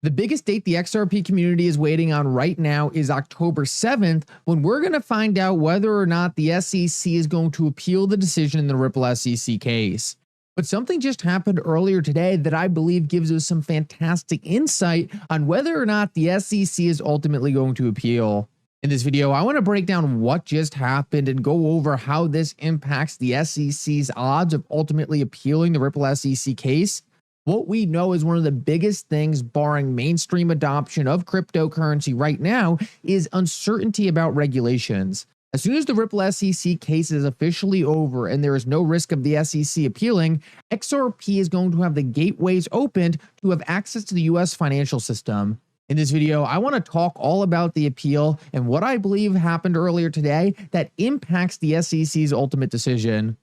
The biggest date the XRP community is waiting on right now is October 7th, when we're going to find out whether or not the SEC is going to appeal the decision in the Ripple SEC case. But something just happened earlier today that I believe gives us some fantastic insight on whether or not the SEC is ultimately going to appeal. In this video, I want to break down what just happened and go over how this impacts the SEC's odds of ultimately appealing the Ripple SEC case. What we know is one of the biggest things barring mainstream adoption of cryptocurrency right now is uncertainty about regulations. As soon as the Ripple SEC case is officially over and there is no risk of the SEC appealing, XRP is going to have the gateways opened to have access to the US financial system. In this video, I want to talk all about the appeal and what I believe happened earlier today that impacts the SEC's ultimate decision.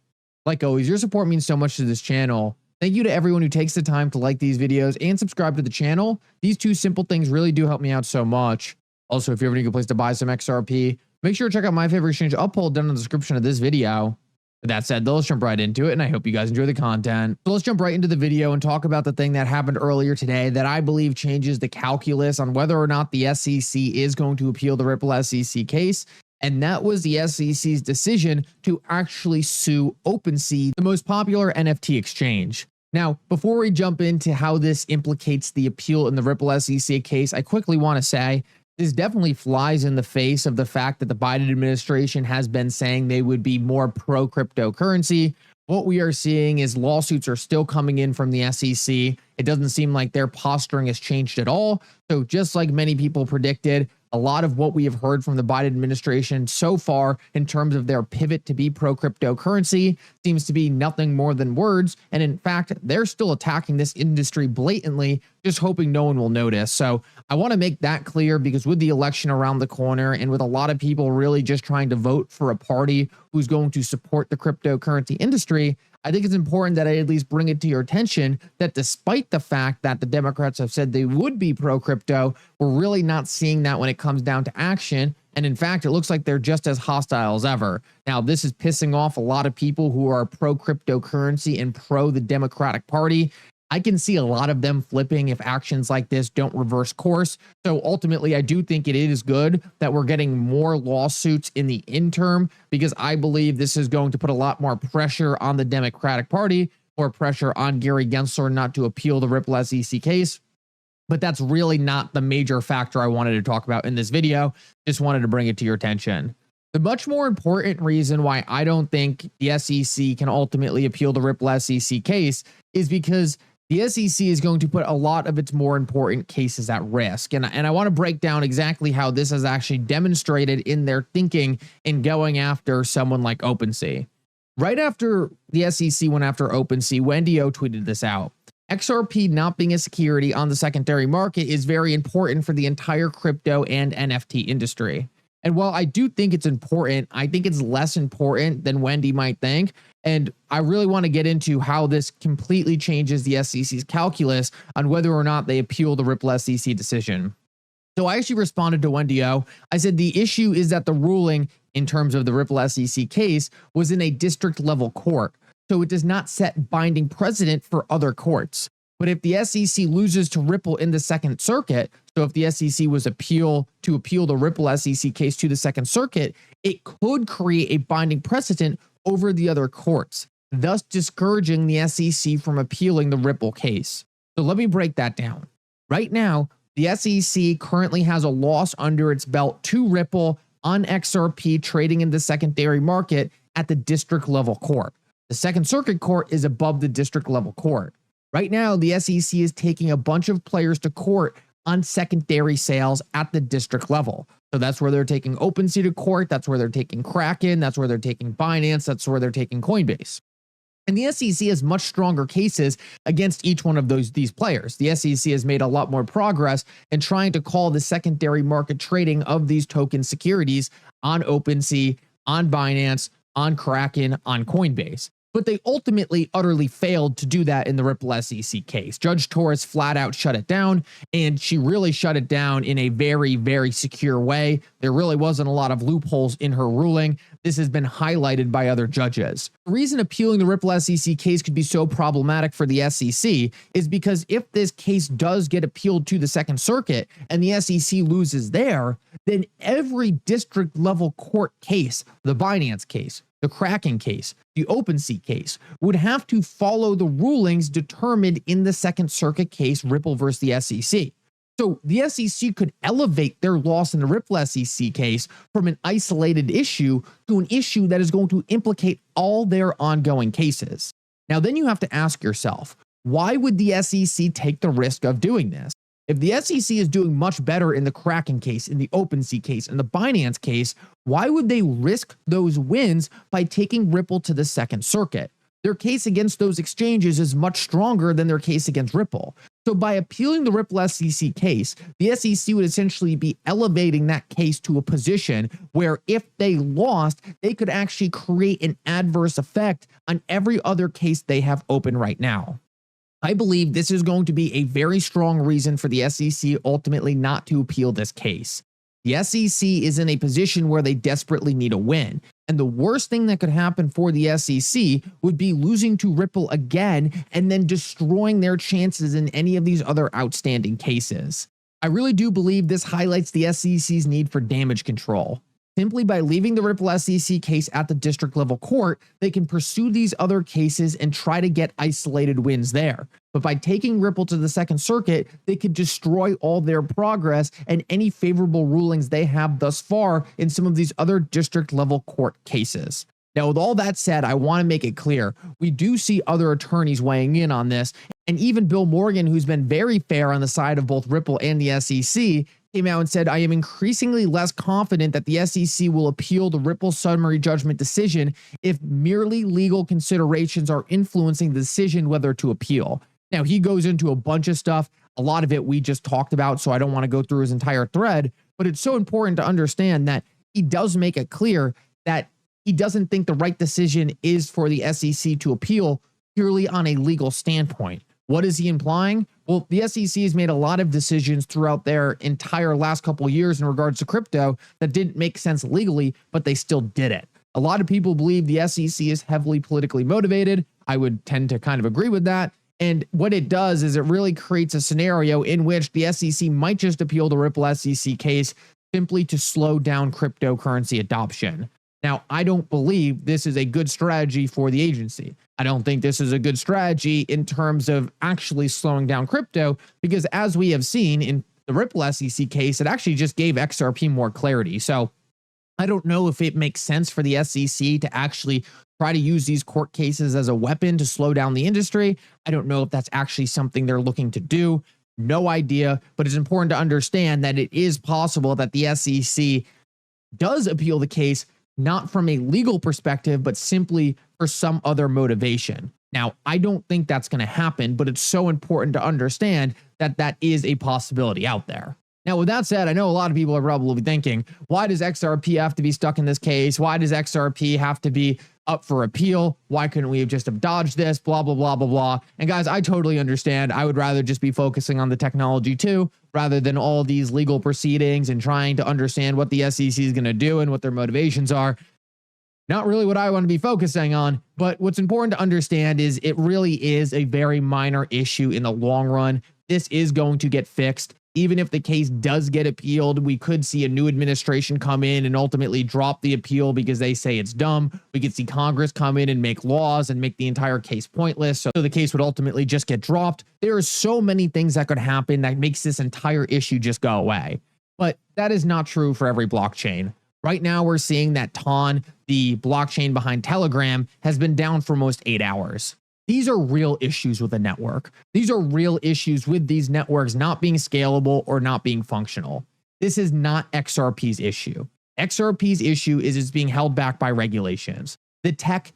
Like always, your support means so much to this channel. Thank you to everyone who takes the time to like these videos and subscribe to the channel. These two simple things really do help me out so much. Also, if you ever need a place to buy some XRP, make sure to check out my favorite exchange uphold down in the description of this video. With that said, let's jump right into it, and I hope you guys enjoy the content. So let's jump right into the video and talk about the thing that happened earlier today that I believe changes the calculus on whether or not the SEC is going to appeal the Ripple SEC case. And that was the SEC's decision to actually sue OpenSea, the most popular NFT exchange. Now, before we jump into how this implicates the appeal in the Ripple SEC case, I quickly want to say this definitely flies in the face of the fact that the Biden administration has been saying they would be more pro cryptocurrency. What we are seeing is lawsuits are still coming in from the SEC. It doesn't seem like their posturing has changed at all. So just like many people predicted, a lot of what we have heard from the Biden administration so far in terms of their pivot to be pro cryptocurrency seems to be nothing more than words. And in fact, they're still attacking this industry blatantly, just hoping no one will notice. So I want to make that clear because with the election around the corner and with a lot of people really just trying to vote for a party who's going to support the cryptocurrency industry, I think it's important that I at least bring it to your attention that despite the fact that the Democrats have said they would be pro-crypto, we're really not seeing that when it comes down to action. And in fact, it looks like they're just as hostile as ever. Now, this is pissing off a lot of people who are pro-cryptocurrency and pro the Democratic Party. I can see a lot of them flipping if actions like this don't reverse course. So ultimately, I do think it is good that we're getting more lawsuits in the interim because I believe this is going to put a lot more pressure on the Democratic Party or pressure on Gary Gensler not to appeal the Ripple SEC case. But that's really not the major factor I wanted to talk about in this video. Just wanted to bring it to your attention. The much more important reason why I don't think the SEC can ultimately appeal the Ripple SEC case is because the SEC is going to put a lot of its more important cases at risk. And I want to break down exactly how this is actually demonstrated in their thinking in going after someone like OpenSea. Right after the SEC went after OpenSea, Wendy O tweeted this out. XRP not being a security on the secondary market is very important for the entire crypto and NFT industry. And while I do think it's important, I think it's less important than Wendy might think. And I really want to get into how this completely changes the SEC's calculus on whether or not they appeal the Ripple SEC decision. So I actually responded to Wendy O. I said the issue is that the ruling in terms of the Ripple SEC case was in a district level court. So it does not set binding precedent for other courts. But if the SEC loses to Ripple in the Second Circuit, so if the SEC was to appeal the Ripple SEC case to the Second Circuit, it could create a binding precedent over the other courts, thus discouraging the SEC from appealing the Ripple case. So let me break that down. Right now, the SEC currently has a loss under its belt to Ripple on XRP trading in the secondary market at the district level court. The Second Circuit Court is above the district level court. Right now, the SEC is taking a bunch of players to court on secondary sales at the district level. So that's where they're taking OpenSea to court. That's where they're taking Kraken. That's where they're taking Binance. That's where they're taking Coinbase. And the SEC has much stronger cases against each one of these players. The SEC has made a lot more progress in trying to call the secondary market trading of these token securities on OpenSea, on Binance, on Kraken, on Coinbase. But they ultimately utterly failed to do that in the Ripple SEC case. Judge Torres flat out shut it down, and she really shut it down in a very, very secure way. There really wasn't a lot of loopholes in her ruling. This has been highlighted by other judges. The reason appealing the Ripple SEC case could be so problematic for the SEC is because if this case does get appealed to the Second Circuit and the SEC loses there, then every district level court case, the Binance case, the Kraken case, the OpenSea case, would have to follow the rulings determined in the Second Circuit case, Ripple versus the SEC. So the SEC could elevate their loss in the Ripple SEC case from an isolated issue to an issue that is going to implicate all their ongoing cases. Now, then you have to ask yourself, why would the SEC take the risk of doing this? If the SEC is doing much better in the Kraken case, in the OpenSea case, and the Binance case, why would they risk those wins by taking Ripple to the Second Circuit? Their case against those exchanges is much stronger than their case against Ripple. So by appealing the Ripple SEC case, the SEC would essentially be elevating that case to a position where if they lost, they could actually create an adverse effect on every other case they have open right now. I believe this is going to be a very strong reason for the SEC ultimately not to appeal this case. The SEC is in a position where they desperately need a win. And the worst thing that could happen for the SEC would be losing to Ripple again and then destroying their chances in any of these other outstanding cases. I really do believe this highlights the SEC's need for damage control. Simply by leaving the Ripple SEC case at the district level court, they can pursue these other cases and try to get isolated wins there. But by taking Ripple to the Second Circuit, they could destroy all their progress and any favorable rulings they have thus far in some of these other district level court cases. Now, with all that said, I want to make it clear, we do see other attorneys weighing in on this, and even Bill Morgan, who's been very fair on the side of both Ripple and the SEC, came out and said, I am increasingly less confident that the SEC will appeal the Ripple summary judgment decision if merely legal considerations are influencing the decision whether to appeal. Now, he goes into a bunch of stuff. A lot of it we just talked about, so I don't want to go through his entire thread, but it's so important to understand that he does make it clear that he doesn't think the right decision is for the SEC to appeal purely on a legal standpoint. What is he implying? Well, the SEC has made a lot of decisions throughout their entire last couple of years in regards to crypto that didn't make sense legally, but they still did it. A lot of people believe the SEC is heavily politically motivated. I would tend to kind of agree with that. And what it does is it really creates a scenario in which the SEC might just appeal the Ripple SEC case simply to slow down cryptocurrency adoption. Now, I don't believe this is a good strategy for the agency. I don't think this is a good strategy in terms of actually slowing down crypto, because as we have seen in the Ripple SEC case, it actually just gave XRP more clarity. So I don't know if it makes sense for the SEC to actually try to use these court cases as a weapon to slow down the industry. I don't know if that's actually something they're looking to do. No idea, but it's important to understand that it is possible that the SEC does appeal the case, not from a legal perspective, but simply for some other motivation. Now, I don't think that's going to happen, but it's so important to understand that that is a possibility out there. Now, with that said, I know a lot of people are probably thinking, why does XRP have to be stuck in this case? Why does XRP have to be up for appeal? Why couldn't we have just have dodged this? Blah, blah, blah, blah, blah. And guys, I totally understand. I would rather just be focusing on the technology too, rather than all these legal proceedings and trying to understand what the SEC is going to do and what their motivations are. Not really what I want to be focusing on, but what's important to understand is it really is a very minor issue in the long run. This is going to get fixed. Even if the case does get appealed, we could see a new administration come in and ultimately drop the appeal because they say it's dumb. We could see Congress come in and make laws and make the entire case pointless. So the case would ultimately just get dropped. There are so many things that could happen that makes this entire issue just go away. But that is not true for every blockchain. Right now, we're seeing that TON, the blockchain behind Telegram, has been down for almost 8 hours. These are real issues with a network. These are real issues with these networks not being scalable or not being functional. This is not XRP's issue. XRP's issue is it's being held back by regulations. The tech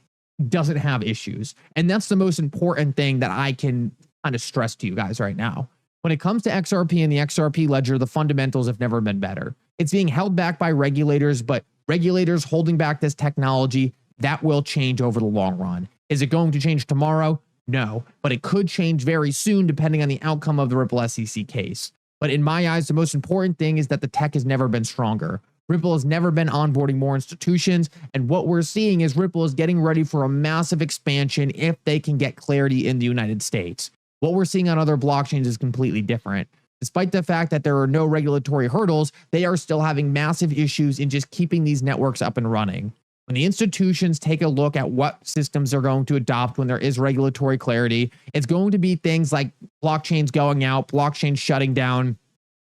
doesn't have issues. And that's the most important thing that I can kind of stress to you guys right now. When it comes to XRP and the XRP ledger, the fundamentals have never been better. It's being held back by regulators, but regulators holding back this technology, that will change over the long run. Is it going to change tomorrow? No, but it could change very soon depending on the outcome of the Ripple SEC case. But in my eyes, the most important thing is that the tech has never been stronger. Ripple has never been onboarding more institutions, and what we're seeing is Ripple is getting ready for a massive expansion if they can get clarity in the United States. What we're seeing on other blockchains is completely different. Despite the fact that there are no regulatory hurdles, they are still having massive issues in just keeping these networks up and running. When the institutions take a look at what systems they're going to adopt when there is regulatory clarity, it's going to be things like blockchains going out, blockchains shutting down,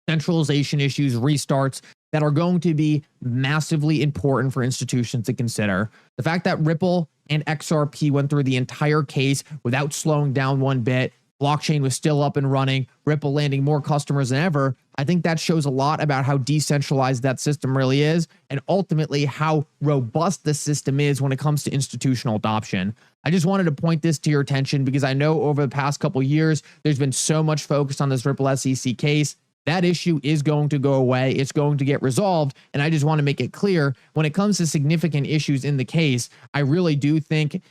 centralization issues, restarts that are going to be massively important for institutions to consider. The fact that Ripple and XRP went through the entire case without slowing down one bit, blockchain was still up and running, Ripple landing more customers than ever, I think that shows a lot about how decentralized that system really is, and ultimately how robust the system is when it comes to institutional adoption. I just wanted to point this to your attention because I know over the past couple years, there's been so much focus on this Ripple SEC case. That issue is going to go away. It's going to get resolved. And I just want to make it clear when it comes to significant issues in the case, I really do think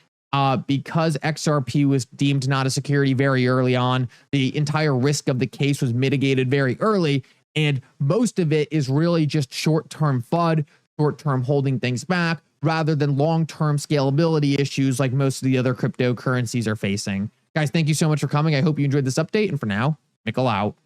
because XRP was deemed not a security very early on, the entire risk of the case was mitigated very early. And most of it is really just short-term FUD, short-term holding things back, rather than long-term scalability issues like most of the other cryptocurrencies are facing. Guys, thank you so much for coming. I hope you enjoyed this update. And for now, Mickle out.